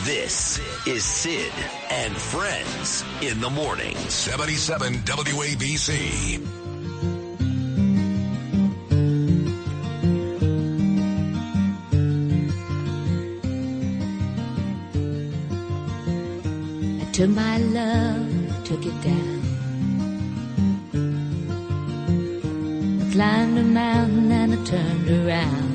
This is Sid and Friends in the morning. 77 WABC. I took my love, took it down. I climbed a mountain and I turned around.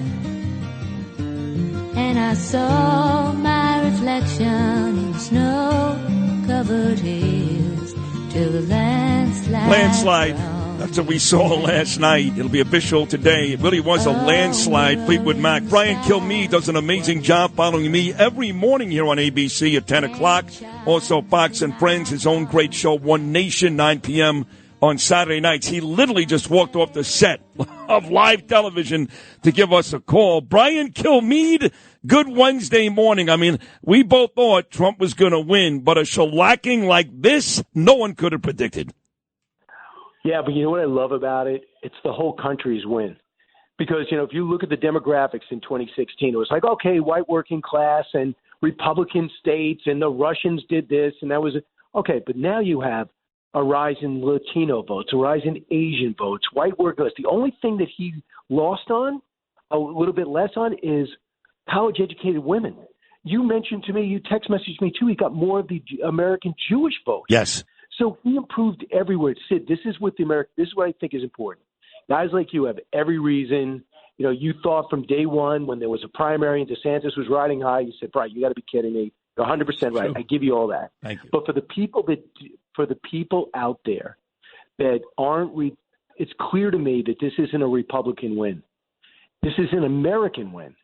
And I saw my reflection in snow-covered hills till the landslide. That's what we saw last night. It'll be official today. It really was a landslide. Fleetwood Mac. Brian Kilmeade does an amazing job following me every morning here on ABC at 10 o'clock. Also, Fox and Friends, his own great show, One Nation, 9 p.m. on Saturday nights. He literally just walked off the set of live television to give us a call. Brian Kilmeade, good Wednesday morning. I mean, we both thought Trump was going to win, but a shellacking like this, no one could have predicted. Yeah, but you know what I love about it? It's the whole country's win. Because, you know, if you look at the demographics in 2016, it was like, okay, white working class and Republican states and the Russians did this and that was – okay, but now you have a rise in Latino votes, a rise in Asian votes, white workers. The only thing that he lost on, a little bit less on, is college-educated women. You mentioned to me, you text messaged me too, he got more of the American Jewish vote. Yes. So he improved everywhere. Sid, this is what this is what I think is important. Guys like you have every reason. You know, you thought from day one when there was a primary and DeSantis was riding high, you said, Brian, you got to be kidding me. You're 100% right. I give you all that. Thank you. But for the people out there that aren't, it's clear to me that this isn't a Republican win. This is an American win.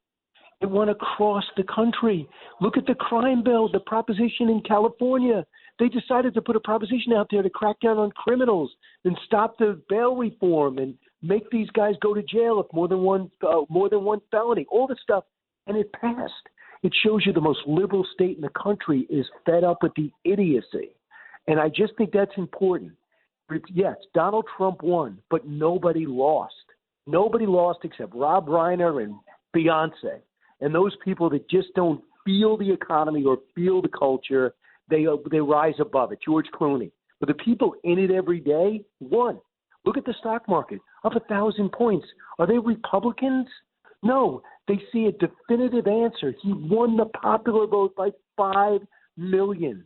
It went across the country. Look at the crime bill, the proposition in California. They decided to put a proposition out there to crack down on criminals and stop the bail reform and make these guys go to jail if more than one felony, all this stuff, and it passed. It shows you the most liberal state in the country is fed up with the idiocy. And I just think that's important. Yes, Donald Trump won, but nobody lost. Nobody lost except Rob Reiner and Beyonce. And those people that just don't feel the economy or feel the culture, they rise above it. George Clooney. But the people in it every day won. Look at the stock market, up 1,000 points. Are they Republicans? No, they see a definitive answer. He won the popular vote by 5 million.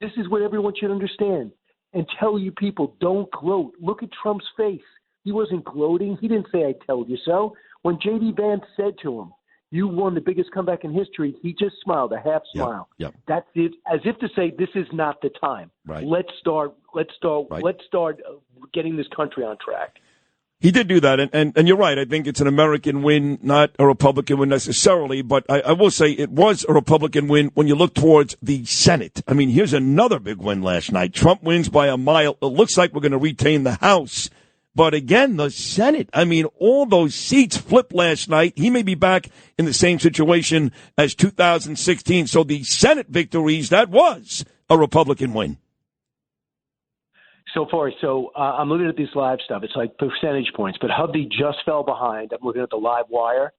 This is what everyone should understand. And tell you people, don't gloat. Look at Trump's face. He wasn't gloating. He didn't say, I told you so. When J.D. Vance said to him, you won the biggest comeback in history, he just smiled, a half smile. Yep. That's it, as if to say, this is not the time. Right. Let's start getting this country on track. He did do that, and you're right. I think it's an American win, not a Republican win necessarily, but I will say it was a Republican win when you look towards the Senate. I mean, here's another big win last night. Trump wins by a mile. It looks like we're going to retain the House. But again, the Senate, I mean, all those seats flipped last night. He may be back in the same situation as 2016. So the Senate victories, that was a Republican win. So far, I'm looking at this live stuff. It's like percentage points, but Hovde just fell behind. I'm looking at the live wire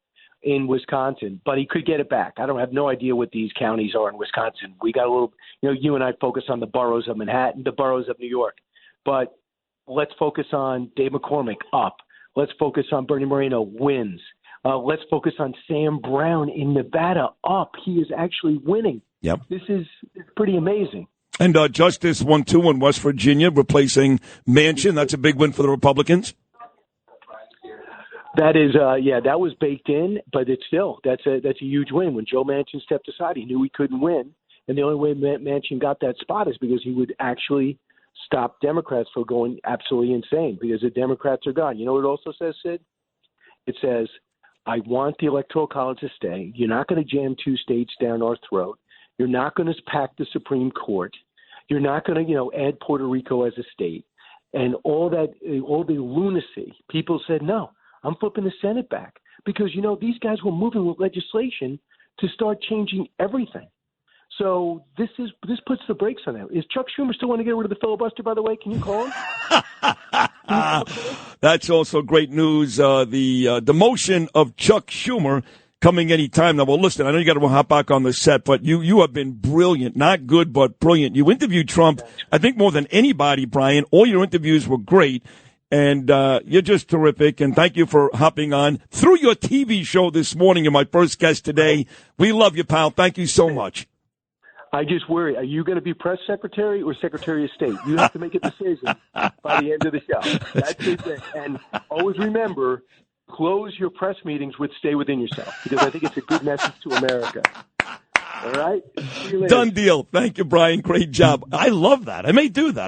in Wisconsin, but he could get it back. I have no idea what these counties are in Wisconsin. We got a little, you and I focus on the boroughs of Manhattan, the boroughs of New York, but let's focus on Dave McCormick up. Let's focus on Bernie Moreno wins. Let's focus on Sam Brown in Nevada up. He is actually winning. Yep. This is pretty amazing. And Justice 1-2 in West Virginia, replacing Manchin. That's a big win for the Republicans. That is, that was baked in, but it's still that's a huge win. When Joe Manchin stepped aside, he knew he couldn't win, and the only way Manchin got that spot is because he would actually stop Democrats from going absolutely insane because the Democrats are gone. You know what it also says, Sid? It says, I want the Electoral College to stay. You're not going to jam 2 states down our throat. You're not going to pack the Supreme Court. You're not going to, add Puerto Rico as a state. And all the lunacy, people said, no, I'm flipping the Senate back. Because, these guys were moving with legislation to start changing everything. So this puts the brakes on that. Is Chuck Schumer still want to get rid of the filibuster, by the way? Can you call him? That's also great news. The demotion of Chuck Schumer coming any time now. Well, listen, I know you got to hop back on the set, but you have been brilliant. Not good, but brilliant. You interviewed Trump, I think, more than anybody, Brian. All your interviews were great. And you're just terrific, and thank you for hopping on through your TV show this morning. You're my first guest today. We love you, pal. Thank you so much. I just worry, are you going to be press secretary or secretary of state? You have to make a decision by the end of the show. That's it. And always remember, close your press meetings with stay within yourself, because I think it's a good message to America. All right? See you later. Done deal. Thank you, Brian. Great job. I love that. I may do that.